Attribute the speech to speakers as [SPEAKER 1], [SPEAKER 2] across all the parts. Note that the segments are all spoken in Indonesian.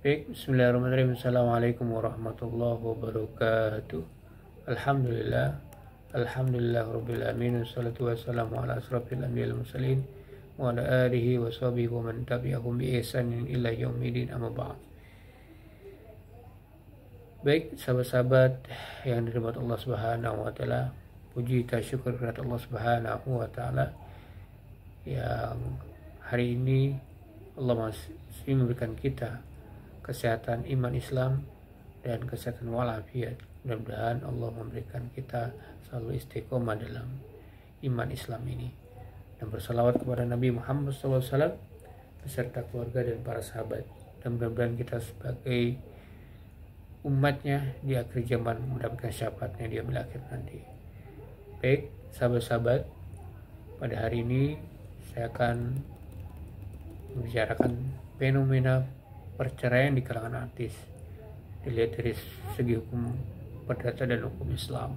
[SPEAKER 1] Baik, bismillahirrahmanirrahim. Assalamualaikum warahmatullahi wabarakatuh. Alhamdulillah. Alhamdulillah rabbil alamin. Wassalatu wassalamu ala asrafil anbiya'i wal mursalin wa ala alihi wa sahbihi wa man tabi'ahum bi ihsanin ila yaumil amma ba'd. Baik, sahabat-sahabat yang dirahmati Allah Subhanahu wa taala, puji dan syukur kepada Allah Subhanahu wa taala yang hari ini Allah masih memberikan kita kesehatan iman Islam dan kesehatan walafiat. Mudah-mudahan Allah memberikan kita selalu istiqomah dalam iman Islam ini, dan bersalawat kepada Nabi Muhammad SAW beserta keluarga dan para sahabat, dan mudah-mudahan kita sebagai umatnya di akhir zaman mendapatkan syafaatnya di yaumil akhir nanti. Baik, sahabat-sahabat, pada hari ini saya akan membicarakan fenomena perceraian di kalangan artis dilihat dari segi hukum perdata dan hukum Islam.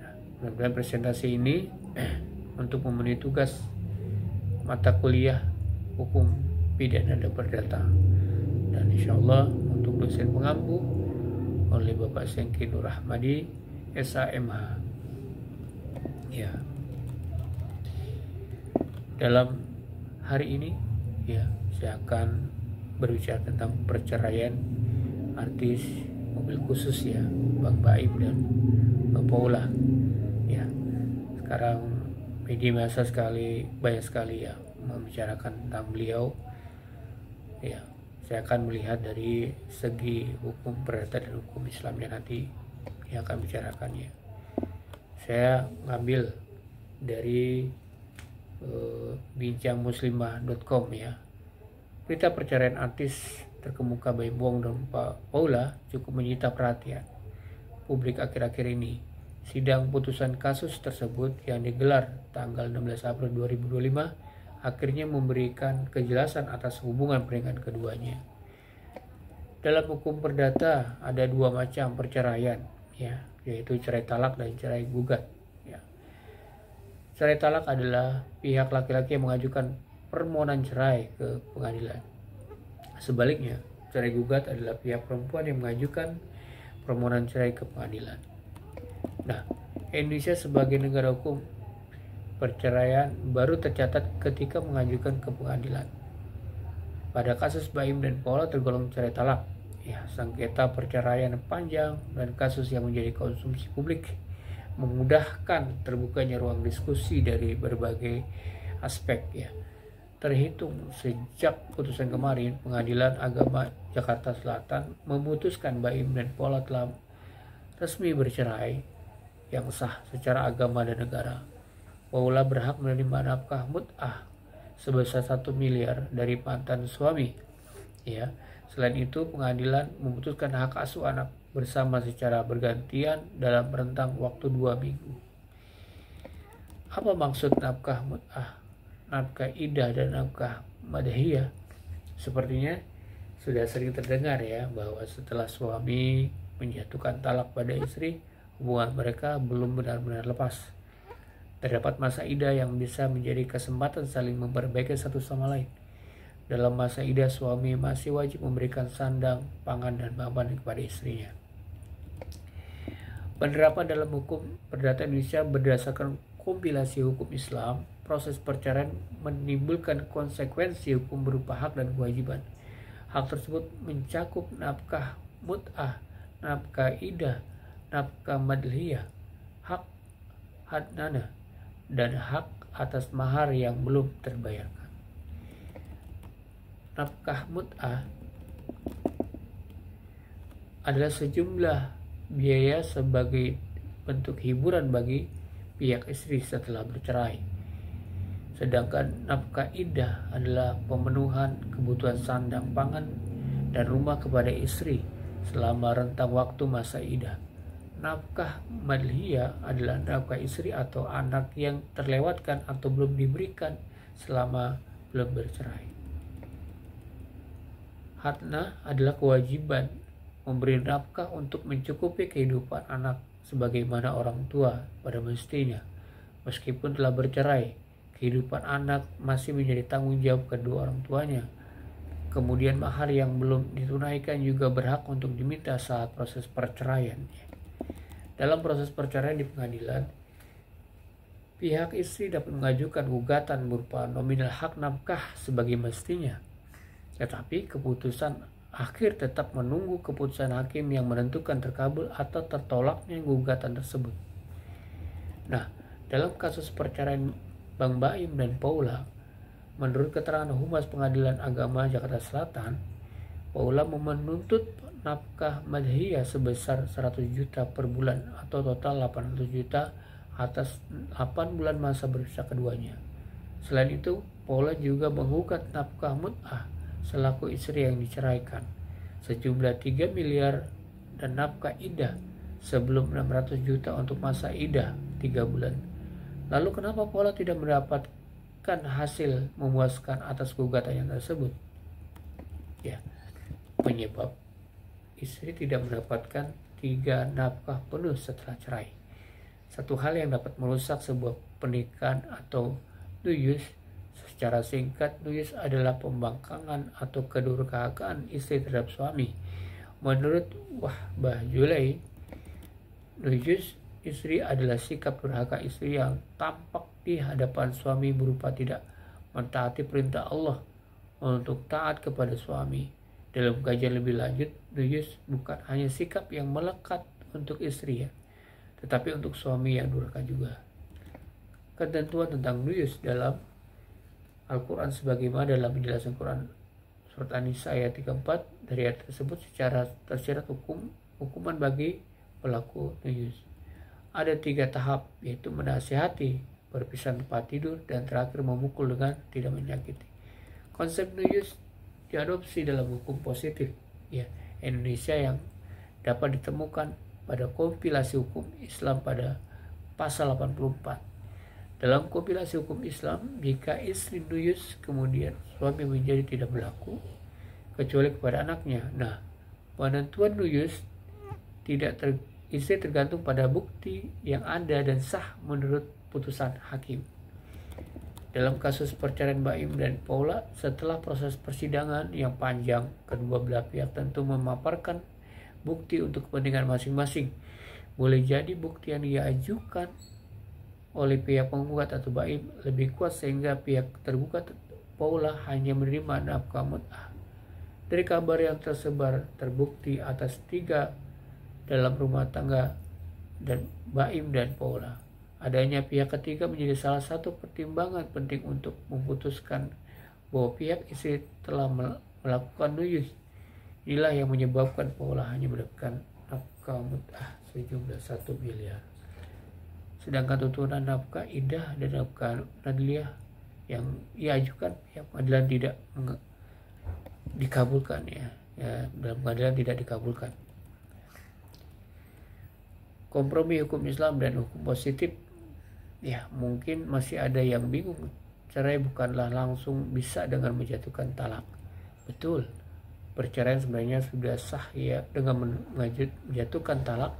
[SPEAKER 1] Nah, mudah-mudahan presentasi ini untuk memenuhi tugas mata kuliah hukum pidana dan perdata, dan insya Allah untuk dosen pengampu oleh Bapak Sengki Nur Rahmadi SAMH. Ya, dalam hari ini saya akan berbicara tentang perceraian artis mobil khusus Bang Baim dan Mbak Paula. Sekarang media massa banyak sekali membicarakan tentang beliau. Saya akan melihat dari segi hukum perdata dan hukum Islamnya nanti yang akan bicarakannya. Saya ngambil dari bincangmuslimah.com Berita perceraian artis terkemuka Baim Wong dan Pak Paula cukup menyita perhatian publik akhir-akhir ini. Sidang putusan kasus tersebut yang digelar tanggal 16 April 2025 akhirnya memberikan kejelasan atas hubungan pernikahan keduanya. Dalam hukum perdata ada dua macam perceraian, yaitu cerai talak dan cerai gugat. Cerai talak adalah pihak laki-laki yang mengajukan permohonan cerai ke pengadilan. Sebaliknya, cerai gugat adalah pihak perempuan yang mengajukan permohonan cerai ke pengadilan. Nah, Indonesia sebagai negara hukum, perceraian baru tercatat ketika mengajukan ke pengadilan. Pada kasus Baim dan Paula tergolong cerai talak. Sengketa perceraian panjang dan kasus yang menjadi konsumsi publik memudahkan terbukanya ruang diskusi dari berbagai aspek. Terhitung sejak putusan kemarin, Pengadilan Agama Jakarta Selatan memutuskan Baim dan Paula telah resmi bercerai yang sah secara agama dan negara. Paula berhak menerima nafkah mut'ah sebesar 1 miliar dari mantan suami. Selain itu, pengadilan memutuskan hak asuh anak bersama secara bergantian dalam rentang waktu 2 minggu. Apa maksud nafkah mut'ah, nafkah idah dan nafkah madahiyah? Sepertinya sudah sering terdengar bahwa setelah suami menjatuhkan talak pada istri, hubungan mereka belum benar-benar lepas. Terdapat masa idah yang bisa menjadi kesempatan saling memperbaiki satu sama lain. Dalam masa idah, suami masih wajib memberikan sandang, pangan, dan papan kepada istrinya. Penerapan dalam hukum perdata Indonesia berdasarkan kompilasi hukum Islam, proses perceraian menimbulkan konsekuensi hukum berupa hak dan kewajiban. Hak tersebut mencakup nafkah mut'ah, nafkah idah, nafkah madliyah, hak hadnana, dan hak atas mahar yang belum terbayarkan. Nafkah mut'ah adalah sejumlah biaya sebagai bentuk hiburan bagi pihak istri setelah bercerai. Sedangkan nafkah idah adalah pemenuhan kebutuhan sandang, pangan, dan rumah kepada istri selama rentang waktu masa idah. Nafkah madliyah adalah nafkah istri atau anak yang terlewatkan atau belum diberikan selama belum bercerai. Hadnah adalah kewajiban memberi nafkah untuk mencukupi kehidupan anak sebagaimana orang tua pada mestinya. Meskipun telah bercerai, kehidupan anak masih menjadi tanggung jawab kedua orang tuanya. Kemudian mahar yang belum ditunaikan juga berhak untuk diminta saat proses perceraian. Dalam proses perceraian di pengadilan, pihak istri dapat mengajukan gugatan berupa nominal hak nafkah sebagai mestinya. Tetapi keputusan akhir tetap menunggu keputusan hakim yang menentukan terkabul atau tertolaknya gugatan tersebut. Nah, dalam kasus perceraian Bang Baim dan Paula, menurut keterangan Humas Pengadilan Agama Jakarta Selatan, Paula menuntut nafkah madhiyah sebesar 100 juta per bulan atau total 800 juta atas 8 bulan masa berpisah keduanya. Selain itu, Paula juga menggugat nafkah mut'ah selaku istri yang diceraikan sejumlah 3 miliar dan nafkah iddah sebelum 600 juta untuk masa iddah 3 bulan. Lalu kenapa Paula tidak mendapatkan hasil memuaskan atas gugatannya tersebut? Ya, penyebab istri tidak mendapatkan 3 nafkah penuh setelah cerai. Satu hal yang dapat merusak sebuah pernikahan atau nuyus. Secara singkat, nuyus adalah pembangkangan atau kedurhakaan istri terhadap suami. Menurut Wahbah Julai, nuyus istri adalah sikap durhaka istri yang tampak di hadapan suami berupa tidak mentaati perintah Allah untuk taat kepada suami. Dalam kajian lebih lanjut, nuyus bukan hanya sikap yang melekat untuk istri tetapi untuk suami yang durhaka juga. Ketentuan tentang nuyus dalam Al-Quran sebagaimana dalam penjelasan Quran surat An-Nisa ayat 34, dari ayat tersebut secara tersirat hukuman bagi pelaku nuyus. Ada 3 tahap, yaitu menasihati, berpisah tempat tidur, dan terakhir memukul dengan tidak menyakiti. Konsep nuyus diadopsi dalam hukum positif Indonesia yang dapat ditemukan pada kompilasi hukum Islam pada pasal 84. Dalam kompilasi hukum Islam, jika istri nuyus kemudian suami menjadi tidak berlaku kecuali kepada anaknya. Nah, penentuan nuyus istri tergantung pada bukti yang ada dan sah menurut putusan hakim. Dalam kasus perceraian Baim dan Paula, setelah proses persidangan yang panjang, kedua belah pihak tentu memaparkan bukti untuk kepentingan masing-masing. Boleh jadi bukti yang diajukan oleh pihak penggugat atau Baim lebih kuat sehingga pihak tergugat Paula hanya menerima nafkah mut'ah. Dari kabar yang tersebar terbukti atas 3 dalam rumah tangga dan Baim dan Paula. Adanya pihak ketiga menjadi salah satu pertimbangan penting untuk memutuskan bahwa pihak istri telah melakukan nuyus. Inilah yang menyebabkan Paula hanya mendapatkan nafkah mut'ah sejumlah 1 miliar. Sedangkan tuntutan nafkah iddah dan nafkah nadliyah yang diajukan pihak pengadilan tidak dikabulkan dalam pengadilan tidak dikabulkan. Kompromi hukum Islam dan hukum positif, mungkin masih ada yang bingung. Cerai bukanlah langsung bisa dengan menjatuhkan talak. Betul, perceraian sebenarnya sudah sah dengan menjatuhkan talak,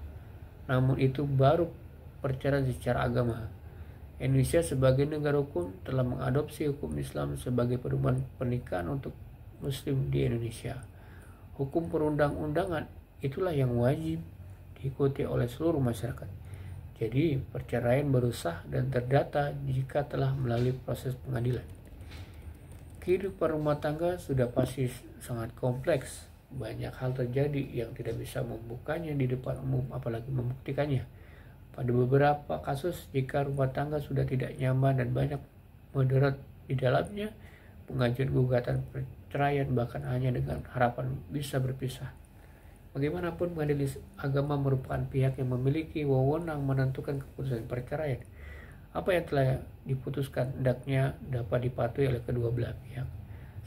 [SPEAKER 1] namun itu baru perceraian secara agama. Indonesia sebagai negara hukum telah mengadopsi hukum Islam sebagai pedoman pernikahan untuk Muslim di Indonesia. Hukum perundang-undangan itulah yang wajib diikuti oleh seluruh masyarakat. Jadi perceraian baru sah dan terdata jika telah melalui proses pengadilan. Kehidupan rumah tangga sudah pasti sangat kompleks. Banyak hal terjadi yang tidak bisa membukanya di depan umum, apalagi membuktikannya. Pada beberapa kasus, jika rumah tangga sudah tidak nyaman dan banyak mudarat di dalamnya, pengajuan gugatan perceraian bahkan hanya dengan harapan bisa berpisah. Bagaimanapun, majelis agama merupakan pihak yang memiliki wewenang menentukan keputusan perceraian. Apa yang telah diputuskan hendaknya dapat dipatuhi oleh kedua belah pihak.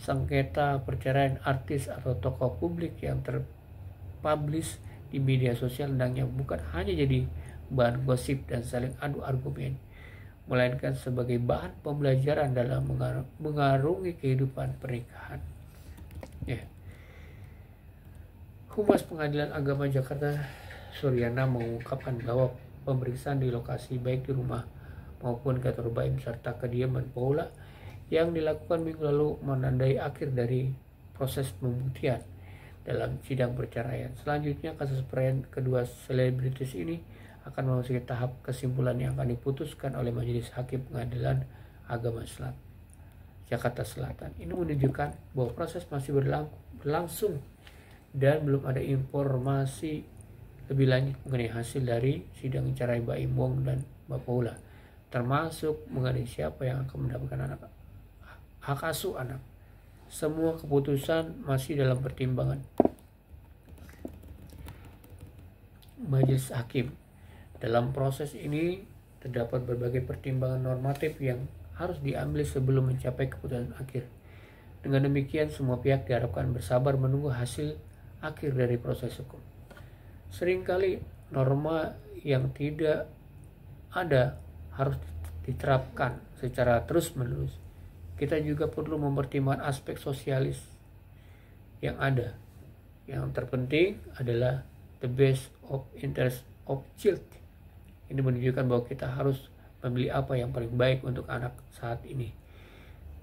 [SPEAKER 1] Sengketa perceraian artis atau tokoh publik yang terpublish di media sosial hendaknya bukan hanya jadi bahan gosip dan saling adu argumen, melainkan sebagai bahan pembelajaran dalam mengarungi kehidupan pernikahan. Humas Pengadilan Agama Jakarta Suryana mengungkapkan bahwa pemeriksaan di lokasi baik di rumah maupun kantor Baim serta kediaman Paula yang dilakukan minggu lalu menandai akhir dari proses pembuktian dalam sidang perceraian. Selanjutnya, kasus perceraian kedua selebritis ini akan memasuki tahap kesimpulan yang akan diputuskan oleh Majelis Hakim Pengadilan Agama Islam Jakarta Selatan. Ini menunjukkan bahwa proses masih berlangsung dan belum ada informasi lebih lanjut mengenai hasil dari sidang cerai Baim Wong dan Mbak Paula, termasuk mengenai siapa yang akan mendapatkan hak asuh anak. Semua keputusan masih dalam pertimbangan Majelis Hakim. Dalam proses ini terdapat berbagai pertimbangan normatif yang harus diambil sebelum mencapai keputusan akhir. Dengan demikian, semua pihak diharapkan bersabar menunggu hasil akhir dari proses hukum. Seringkali norma yang tidak ada harus diterapkan secara terus-menerus. Kita juga perlu mempertimbangkan aspek sosialis yang ada. Yang terpenting adalah the best of interest of child. Ini menunjukkan bahwa kita harus memilih apa yang paling baik untuk anak saat ini.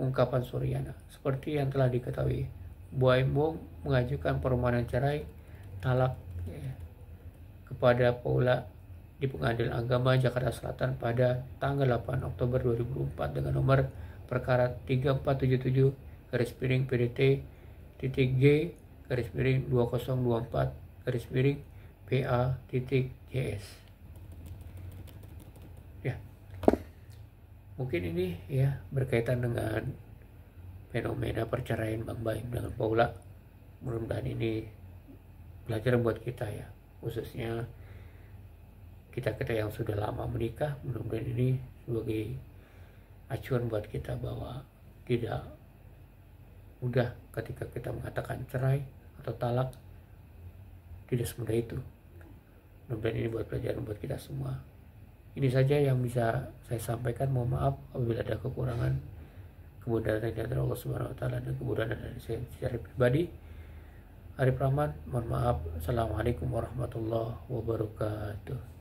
[SPEAKER 1] Ungkapan Suryana. Seperti yang telah diketahui, Baim Wong mengajukan permohonan cerai talak kepada Paula di Pengadilan Agama Jakarta Selatan pada tanggal 8 Oktober 2004 dengan nomor perkara 3477-PDT-G/2024/PA.JS. Ya. Mungkin ini ya berkaitan dengan fenomena perceraian Bang Baim dengan Paula. Mudah-mudahan ini pelajaran buat kita ya, khususnya kita yang sudah lama menikah. Mudah-mudahan ini sebagai acuan buat kita bahwa tidak mudah ketika kita mengatakan cerai atau talak, tidak semudah itu. Mudah-mudahan ini buat pelajaran buat kita semua. Ini saja yang bisa saya sampaikan. Mohon maaf apabila ada kekurangan. Kemudahan dari Allah Subhanahu wa taala dan kemudahan dari saya secara pribadi. Arif Rahman, mohon maaf. Assalamualaikum warahmatullahi wabarakatuh.